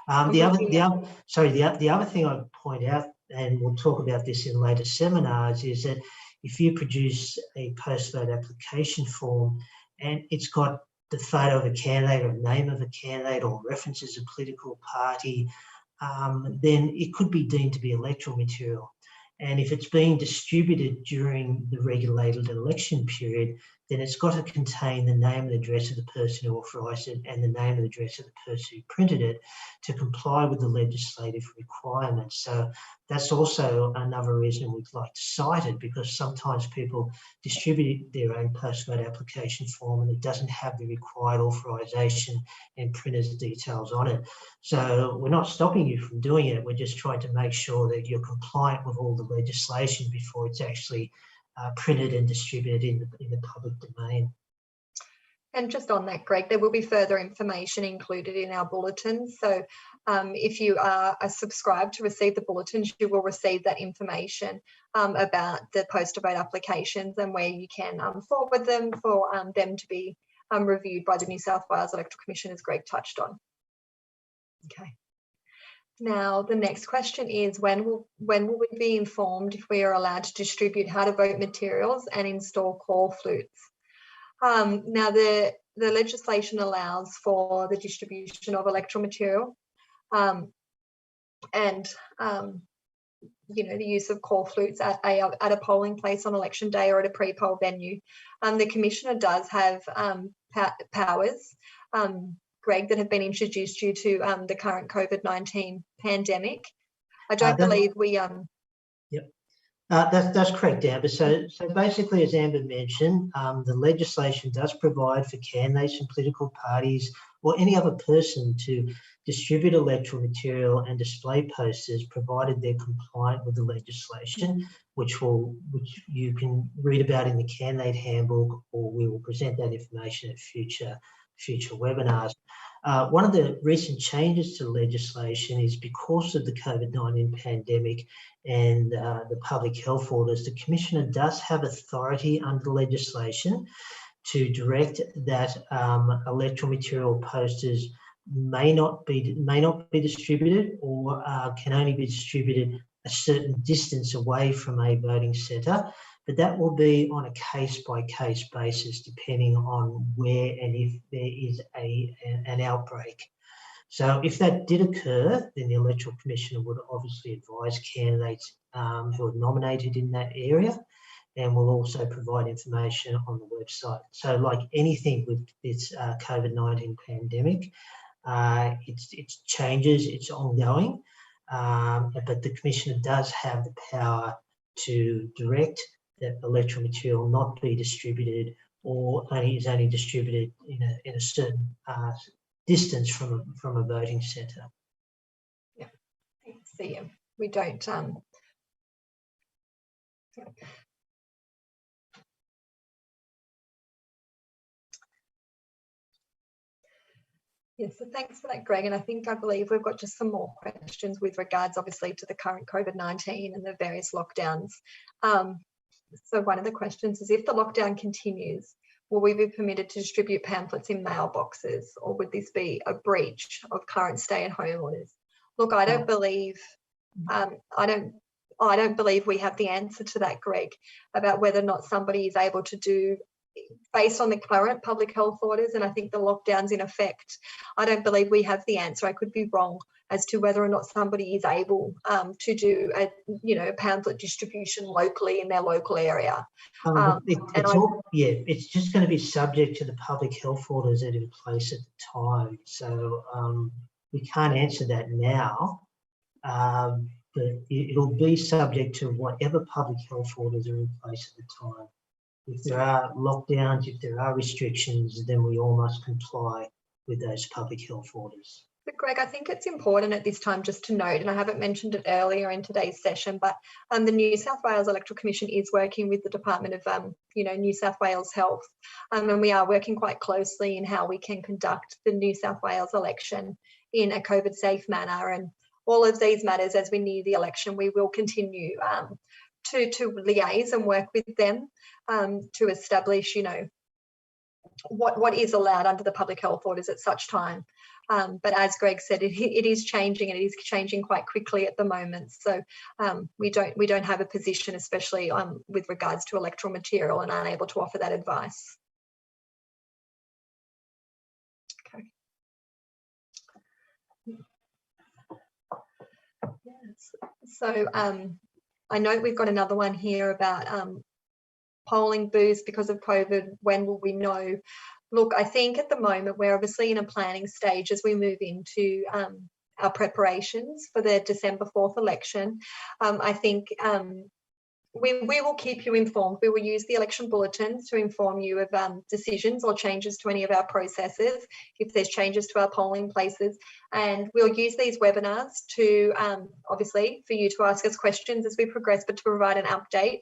The other thing I'd point out, and we'll talk about this in later seminars, is that if you produce a post-vote application form and it's got the photo of a candidate or name of a candidate or references a political party, then it could be deemed to be electoral material. And if it's being distributed during the regulated election period, then it's got to contain the name and address of the person who authorised it and the name and address of the person who printed it to comply with the legislative requirements. So that's also another reason we'd like to cite it, because sometimes people distribute their own postcode application form and it doesn't have the required authorisation and printer's details on it. So we're not stopping you from doing it. We're just trying to make sure that you're compliant with all the legislation before it's actually printed and distributed in the public domain. And just on that, Greg, there will be further information included in our bulletins. So if you are subscribed to receive the bulletins, you will receive that information about the poster vote applications and where you can forward them for them to be reviewed by the New South Wales Electoral Commission, as Greg touched on. Okay. Now, the next question is, when will we be informed if we are allowed to distribute how to vote materials and install call flutes? Now, the legislation allows for the distribution of electoral material and you know, the use of call flutes at a polling place on election day or at a pre-poll venue. The Commissioner does have powers, Greg, that have been introduced due to the current COVID-19 pandemic. I don't believe we... Yep. That's correct, Amber. So basically, as Amber mentioned, the legislation does provide for candidates and political parties or any other person to distribute electoral material and display posters, provided they're compliant with the legislation, which you can read about in the candidate handbook, or we will present that information at future webinars. One of the recent changes to legislation is, because of the COVID-19 pandemic and the public health orders, the Commissioner does have authority under legislation to direct that electoral material posters may not be distributed, or can only be distributed a certain distance away from a voting centre. But that will be on a case-by-case basis, depending on where and if there is an outbreak. So if that did occur, then the Electoral Commissioner would obviously advise candidates who are nominated in that area, and will also provide information on the website. So like anything with this COVID-19 pandemic, it changes, it's ongoing, but the Commissioner does have the power to direct that electoral material not be distributed, or is only distributed in a certain distance from a voting centre. Yeah, see, we don't. Yes, so thanks for that, Greg. And I believe we've got just some more questions with regards, obviously, to the current COVID-19 and the various lockdowns. So one of the questions is, if the lockdown continues, will we be permitted to distribute pamphlets in mailboxes, or would this be a breach of current stay-at-home orders? Look, I don't believe we have the answer to that, Greg, about whether or not somebody is able to do, based on the current public health orders, and I think the lockdowns in effect. I don't believe we have the answer. I could be wrong as to whether or not somebody is able to do a pamphlet distribution locally in their local area. It's just going to be subject to the public health orders that are in place at the time. So we can't answer that now, but it'll be subject to whatever public health orders are in place at the time. If there are lockdowns, if there are restrictions, then we all must comply with those public health orders. But Greg, I think it's important at this time just to note, and I haven't mentioned it earlier in today's session, but the New South Wales Electoral Commission is working with the Department of New South Wales Health, and we are working quite closely in how we can conduct the New South Wales election in a COVID-safe manner. And all of these matters, as we near the election, we will continue to liaise and work with them to establish, what is allowed under the public health orders at such time. But as Greg said, it is changing, and it is changing quite quickly at the moment. So we don't have a position, especially with regards to electoral material, and unable to offer that advice. Okay. Yes. So I know we've got another one here about polling booths because of COVID? When will we know? Look, I think at the moment we're obviously in a planning stage as we move into our preparations for the December 4th election. I think we will keep you informed. We will use the election bulletins to inform you of decisions or changes to any of our processes, if there's changes to our polling places. And we'll use these webinars to, obviously, for you to ask us questions as we progress, but to provide an update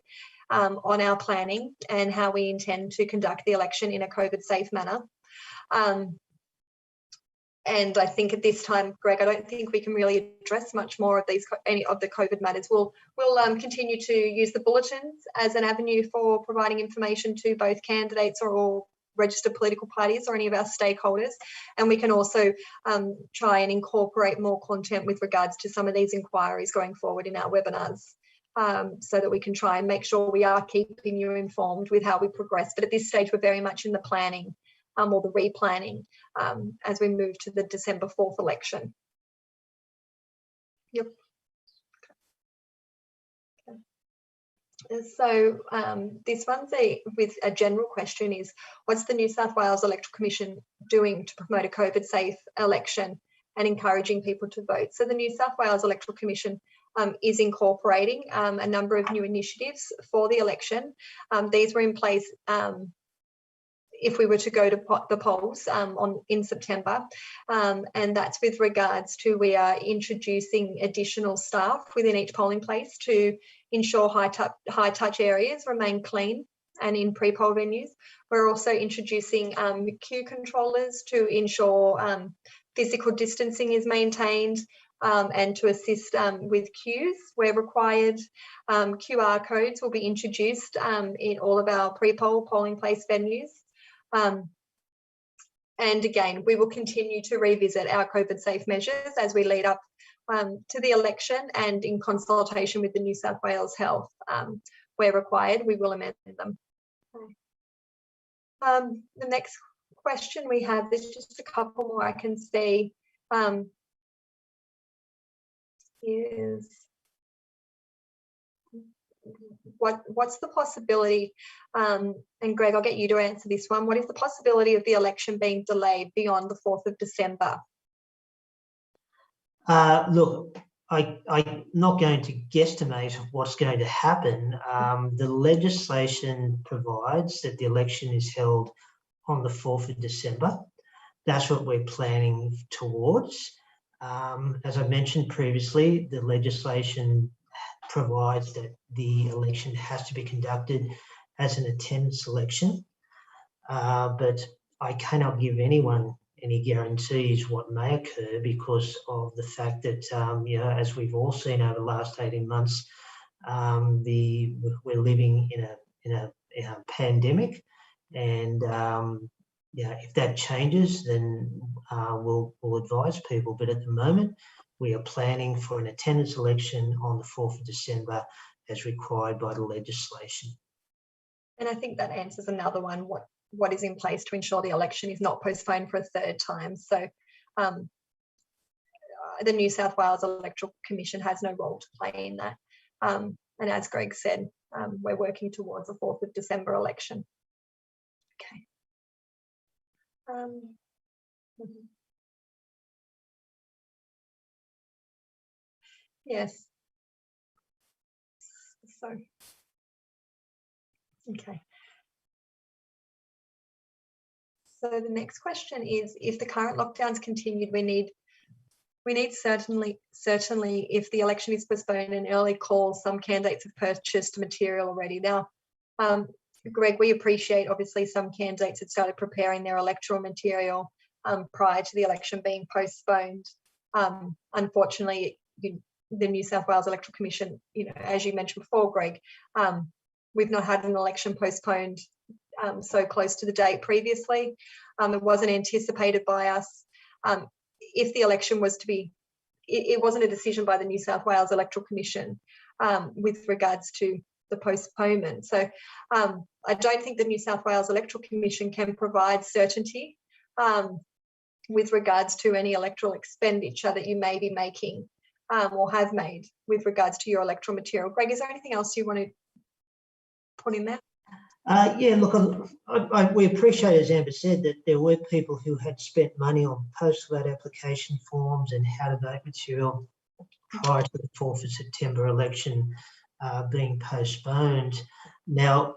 on our planning and how we intend to conduct the election in a COVID-safe manner. And I think at this time, Greg, I don't think we can really address much more of any of the COVID matters. We'll continue to use the bulletins as an avenue for providing information to both candidates or registered political parties or any of our stakeholders. And we can also try and incorporate more content with regards to some of these inquiries going forward in our webinars, so that we can try and make sure we are keeping you informed with how we progress. But at this stage, we're very much in the planning or the replanning as we move to the December 4th election. Yep. Okay. So this one's with a general question is, what's the New South Wales Electoral Commission doing to promote a COVID-safe election and encouraging people to vote? So the New South Wales Electoral Commission is incorporating a number of new initiatives for the election. These were in place if we were to go to the polls in September, and that's with regards to we are introducing additional staff within each polling place to ensure high touch areas remain clean and in pre-poll venues. We're also introducing queue controllers to ensure physical distancing is maintained and to assist with queues where required. QR codes will be introduced in all of our pre-poll polling place venues. And again, we will continue to revisit our COVID-safe measures as we lead up to the election, and in consultation with the New South Wales Health, where required, we will amend them. The next question we have, there's just a couple more I can see, is what's the possibility, and Greg, I'll get you to answer this one. What is the possibility of the election being delayed beyond the 4th of December? Look, I'm not going to guesstimate what's going to happen. The legislation provides that the election is held on the 4th of December. That's what we're planning towards. As I mentioned previously, the legislation provides that the election has to be conducted as an attendance election, but I cannot give anyone any guarantees what may occur because of the fact that, you know, as we've all seen over the last 18 months, we're living in a pandemic, and yeah, if that changes, then we'll advise people. But at the moment, we are planning for an attendance election on the 4th of December as required by the legislation. And I think that answers another one, what is in place to ensure the election is not postponed for a third time. So the New South Wales Electoral Commission has no role to play in that. And as Greg said, we're working towards the 4th of December election. Okay. Yes. So, okay. So the next question is, if the current lockdowns continued, we need certainly if the election is postponed, an early call. Some candidates have purchased material already. Now, Greg, we appreciate obviously some candidates had started preparing their electoral material prior to the election being postponed. Unfortunately, the New South Wales Electoral Commission, you know, as you mentioned before, Greg, we've not had an election postponed so close to the date previously. It wasn't anticipated by us. If the election was to be, it wasn't a decision by the New South Wales Electoral Commission with regards to the postponement. So I don't think the New South Wales Electoral Commission can provide certainty with regards to any electoral expenditure that you may be making or have made with regards to your electoral material. Greg, is there anything else you want to put in there? Yeah, look, we appreciate, as Amber said, that there were people who had spent money on post-vote application forms and how to vote material prior to the 4th of September election being postponed. Now,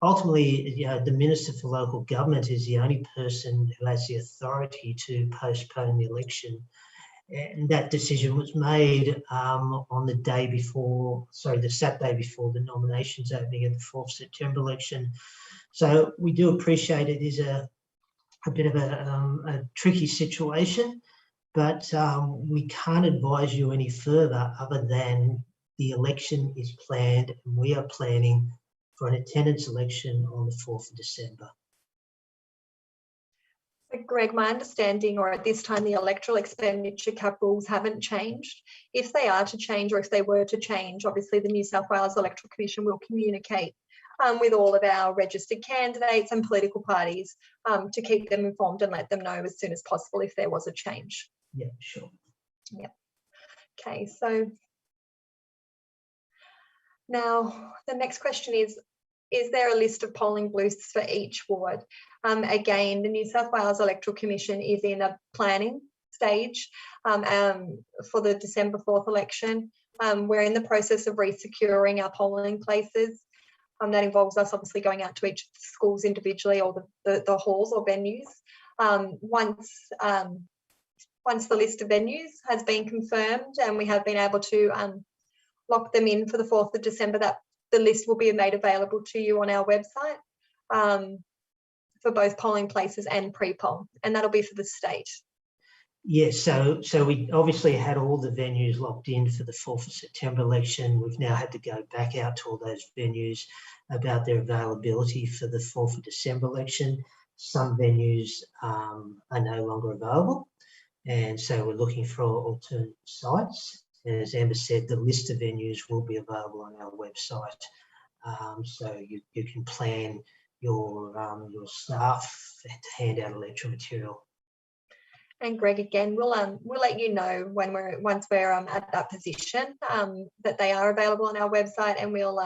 ultimately, the Minister for Local Government is the only person who has the authority to postpone the election. And that decision was made on the day before, the Saturday before the nominations opening at the 4th September election. So we do appreciate it is a bit of a tricky situation, but we can't advise you any further other than the election is planned, and we are planning for an attendance election on the 4th of December. Greg, my understanding, or at this time, the electoral expenditure cap rules haven't changed. If they are to change, or if they were to change, obviously the New South Wales Electoral Commission will communicate with all of our registered candidates and political parties to keep them informed and let them know as soon as possible if there was a change. Yeah, sure. Yeah. Okay, so now the next question is there a list of polling booths for each ward? Again, the New South Wales Electoral Commission is in a planning stage for the December 4th election. We're in the process of resecuring our polling places. That involves us obviously going out to each schools individually, or the halls or venues. Once the list of venues has been confirmed and we have been able to lock them in for the 4th of December, that the list will be made available to you on our website for both polling places and pre-poll, and that'll be for the state. Yes, so we obviously had all the venues locked in for the 4th of September election. We've now had to go back out to all those venues about their availability for the 4th of December election. Some venues are no longer available, and so we're looking for alternate sites. And as Amber said, the list of venues will be available on our website, so you can plan your staff to hand out electoral material. And Greg, again, we'll let you know when once we're at that position that they are available on our website, and we'll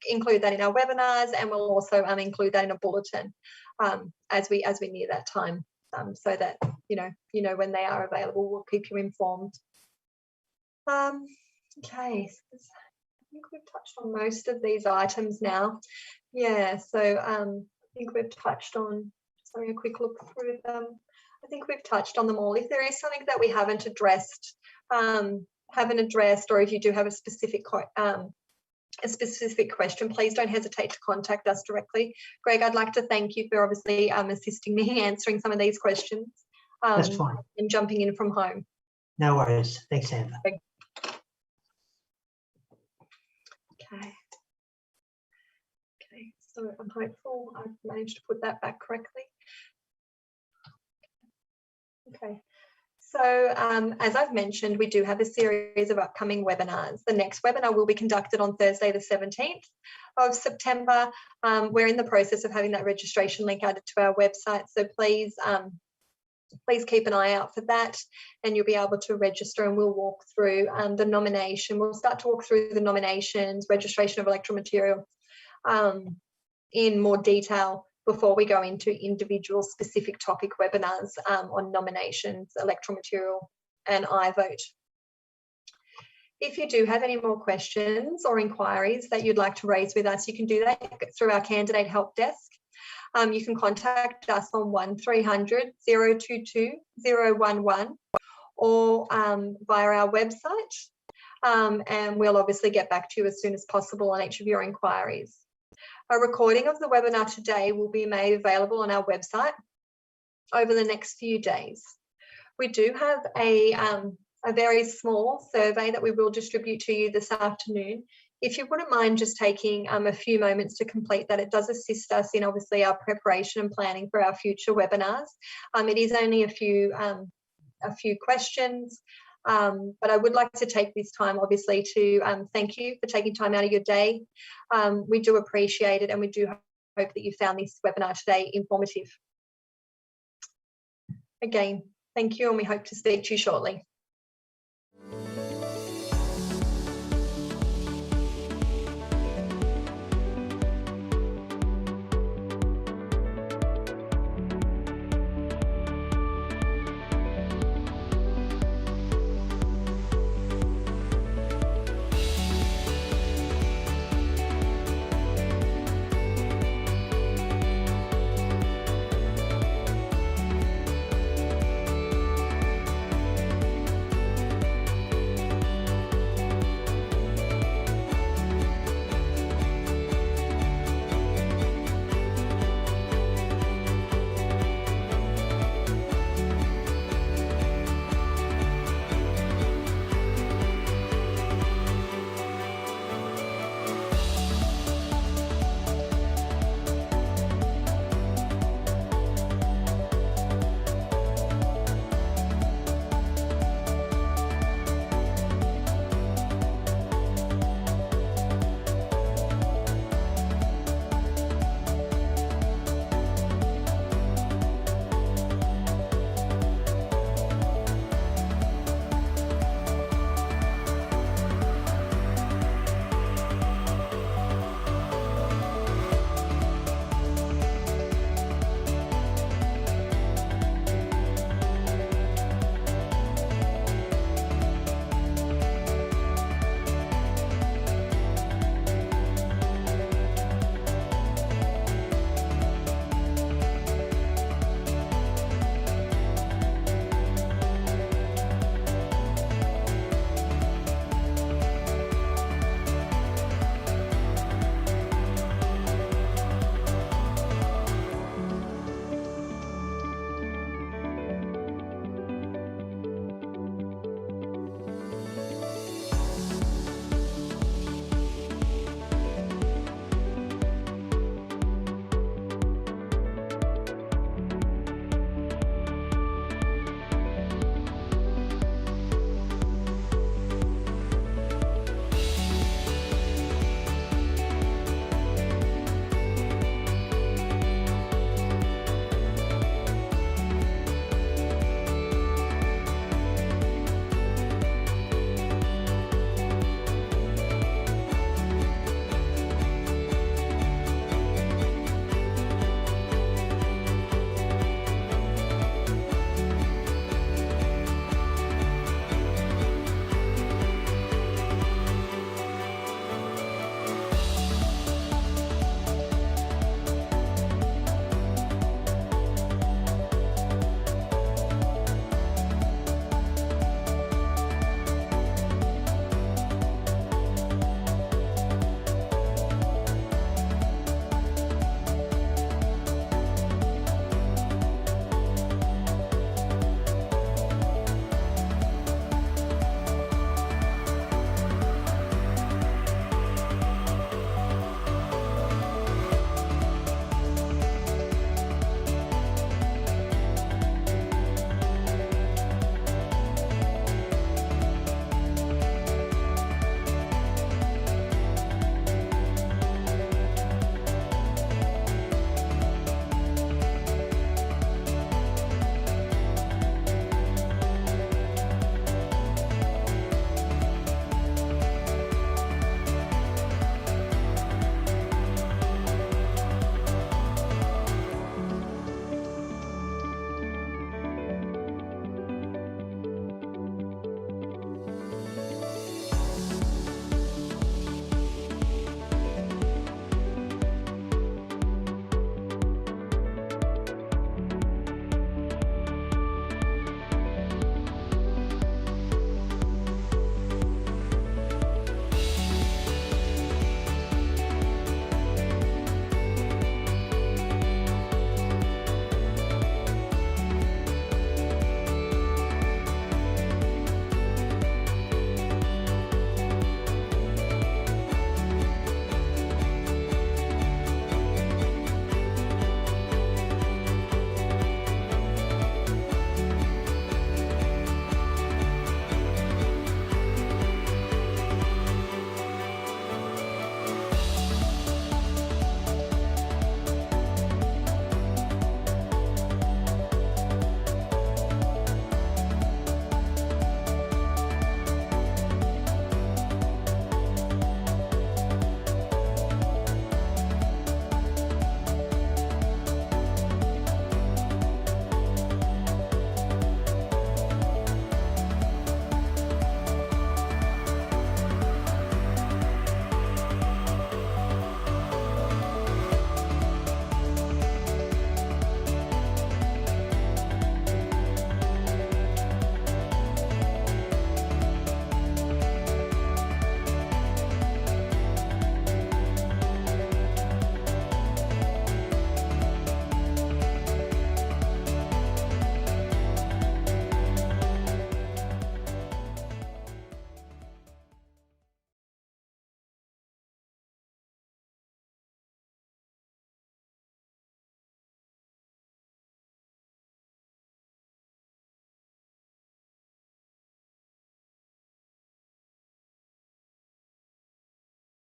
include that in our webinars, and we'll also include that in a bulletin as we near that time, so that you know when they are available. We'll keep you informed. Okay, so I think we've touched on most of these items now. Yeah, so I think we've touched on. Just having a quick look through them. I think we've touched on them all. If there is something that we haven't addressed, or if you do have a specific question, please don't hesitate to contact us directly. Greg, I'd like to thank you for obviously assisting me answering some of these questions. That's fine. And jumping in from home. No worries. Thanks, Amber. Okay. Okay, so I'm hopeful I've managed to put that back correctly. Okay, so as I've mentioned, we do have a series of upcoming webinars. The next webinar will be conducted on Thursday, the 17th of September. We're in the process of having that registration link added to our website, so please keep an eye out for that, and you'll be able to register, and we'll walk through the nomination. We'll start to walk through the nominations, registration of electoral material in more detail before we go into individual specific topic webinars on nominations, electoral material, and iVote. If you do have any more questions or inquiries that you'd like to raise with us, you can do that through our candidate help desk. You can contact us on 1300 022 011 or via our website, and we'll obviously get back to you as soon as possible on each of your inquiries. A recording of the webinar today will be made available on our website over the next few days. We do have a very small survey that we will distribute to you this afternoon. If you wouldn't mind just taking a few moments to complete that, it does assist us in obviously our preparation and planning for our future webinars. It is only a few questions, but I would like to take this time obviously to thank you for taking time out of your day. We do appreciate it, and we do hope that you found this webinar today informative. Again, thank you, and we hope to speak to you shortly.